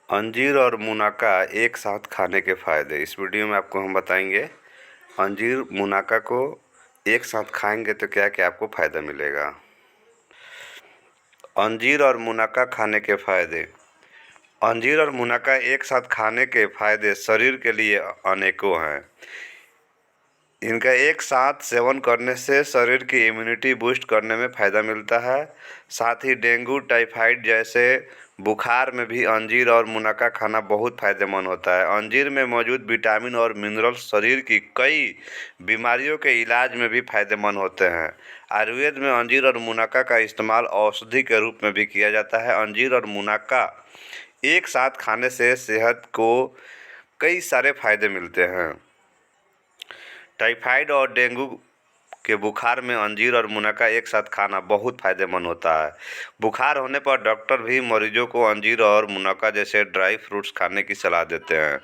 अंजीर और मुनक्का एक साथ खाने के फ़ायदे। इस वीडियो में आपको हम बताएंगे अंजीर मुनक्का को एक साथ खाएंगे तो क्या क्या आपको फ़ायदा मिलेगा। अंजीर और मुनक्का खाने के फ़ायदे। अंजीर और मुनक्का एक साथ खाने के फ़ायदे शरीर के लिए अनेकों हैं। इनका एक साथ सेवन करने से शरीर की इम्यूनिटी बूस्ट करने में फ़ायदा मिलता है। साथ ही डेंगू, टाइफाइड जैसे बुखार में भी अंजीर और मुनक्का खाना बहुत फ़ायदेमंद होता है। अंजीर में मौजूद विटामिन और मिनरल शरीर की कई बीमारियों के इलाज में भी फ़ायदेमंद होते हैं। आयुर्वेद में अंजीर और मुनक्का का इस्तेमाल औषधि के रूप में भी किया जाता है। अंजीर और मुनक्का एक साथ खाने से सेहत को कई सारे फ़ायदे मिलते हैं। टाइफाइड और डेंगू के बुखार में अंजीर और मुनक्का एक साथ खाना बहुत फ़ायदेमंद होता है। बुखार होने पर डॉक्टर भी मरीजों को अंजीर और मुनक्का जैसे ड्राई फ्रूट्स खाने की सलाह देते हैं।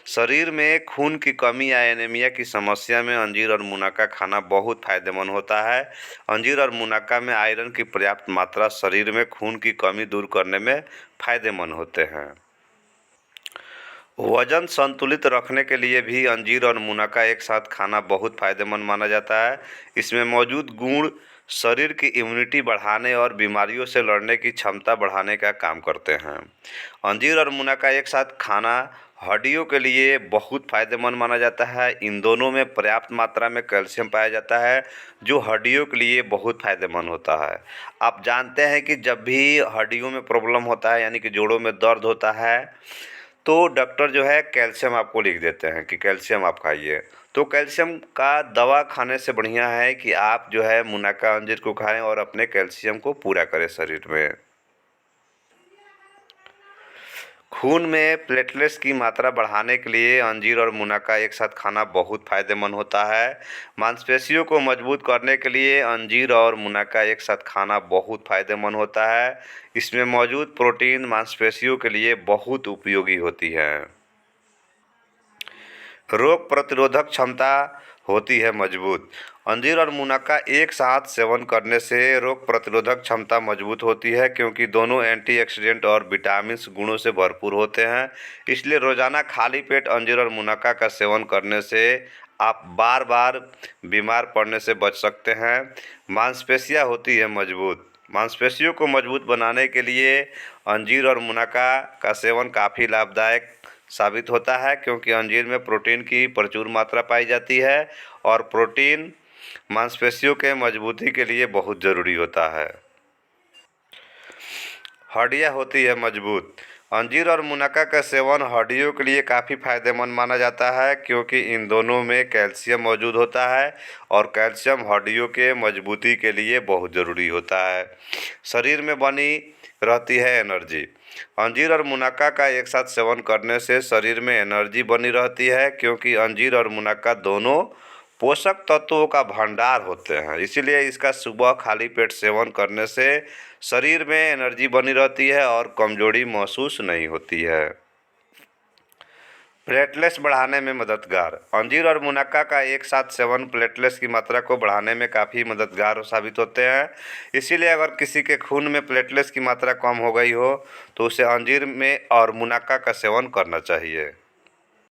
शरीर में खून की कमी या एनीमिया की समस्या में अंजीर और मुनक्का खाना बहुत फ़ायदेमंद होता है। अंजीर और मुनक्का में आयरन की पर्याप्त मात्रा शरीर में खून की कमी दूर करने में फ़ायदेमंद होते हैं। वजन संतुलित रखने के लिए भी अंजीर और मुनक्का एक साथ खाना बहुत फायदेमंद माना जाता है। इसमें मौजूद गुण शरीर की इम्यूनिटी बढ़ाने और बीमारियों से लड़ने की क्षमता बढ़ाने का काम करते हैं। अंजीर और मुनक्का एक साथ खाना हड्डियों के लिए बहुत फायदेमंद माना जाता है। इन दोनों में पर्याप्त मात्रा में कैल्शियम पाया जाता है, जो हड्डियों के लिए बहुत फायदेमंद होता है। आप जानते हैं कि जब भी हड्डियों में प्रॉब्लम होता है, यानी कि जोड़ों में दर्द होता है, तो डॉक्टर जो है कैल्शियम आपको लिख देते हैं कि कैल्शियम आप खाइए। तो कैल्शियम का दवा खाने से बढ़िया है कि आप जो है मुनक्का अंजीर को खाएं और अपने कैल्शियम को पूरा करें शरीर में। खून में प्लेटलेट्स की मात्रा बढ़ाने के लिए अंजीर और मुनक्का एक साथ खाना बहुत फायदेमंद होता है। मांसपेशियों को मजबूत करने के लिए अंजीर और मुनक्का एक साथ खाना बहुत फायदेमंद होता है। इसमें मौजूद प्रोटीन मांसपेशियों के लिए बहुत उपयोगी होती है। रोग प्रतिरोधक क्षमता होती है मजबूत। अंजीर और मुनक्का एक साथ सेवन करने से रोग प्रतिरोधक क्षमता मजबूत होती है, क्योंकि दोनों एंटीऑक्सीडेंट और विटामिन गुणों से भरपूर होते हैं। इसलिए रोजाना खाली पेट अंजीर और मुनक्का का सेवन करने से आप बार बार बीमार पड़ने से बच सकते हैं। मांसपेशियाँ होती है मजबूत। मांसपेशियों को मजबूत बनाने के लिए अंजीर और मुनक्का का सेवन काफ़ी लाभदायक साबित होता है, क्योंकि अंजीर में प्रोटीन की प्रचुर मात्रा पाई जाती है और प्रोटीन मांसपेशियों के मजबूती के लिए बहुत ज़रूरी होता है। हड्डियाँ होती है मजबूत। अंजीर और मुनक्का का सेवन हड्डियों के लिए काफ़ी फायदेमंद माना जाता है, क्योंकि इन दोनों में कैल्शियम मौजूद होता है और कैल्शियम हड्डियों के मजबूती के लिए बहुत ज़रूरी होता है। शरीर में बनी रहती है एनर्जी। अंजीर और मुनक्का का एक साथ सेवन करने से शरीर में एनर्जी बनी रहती है, क्योंकि अंजीर और मुनक्का दोनों पोषक तत्वों का भंडार होते हैं। इसीलिए इसका सुबह खाली पेट सेवन करने से शरीर में एनर्जी बनी रहती है और कमजोरी महसूस नहीं होती है। प्लेटलेट्स बढ़ाने में मददगार। अंजीर और मुनक्का का एक साथ सेवन प्लेटलेट्स की मात्रा को बढ़ाने में काफ़ी मददगार साबित होते हैं। इसीलिए अगर किसी के खून में प्लेटलेट्स की मात्रा कम हो गई हो तो उसे अंजीर में और मुनक्का का सेवन करना चाहिए।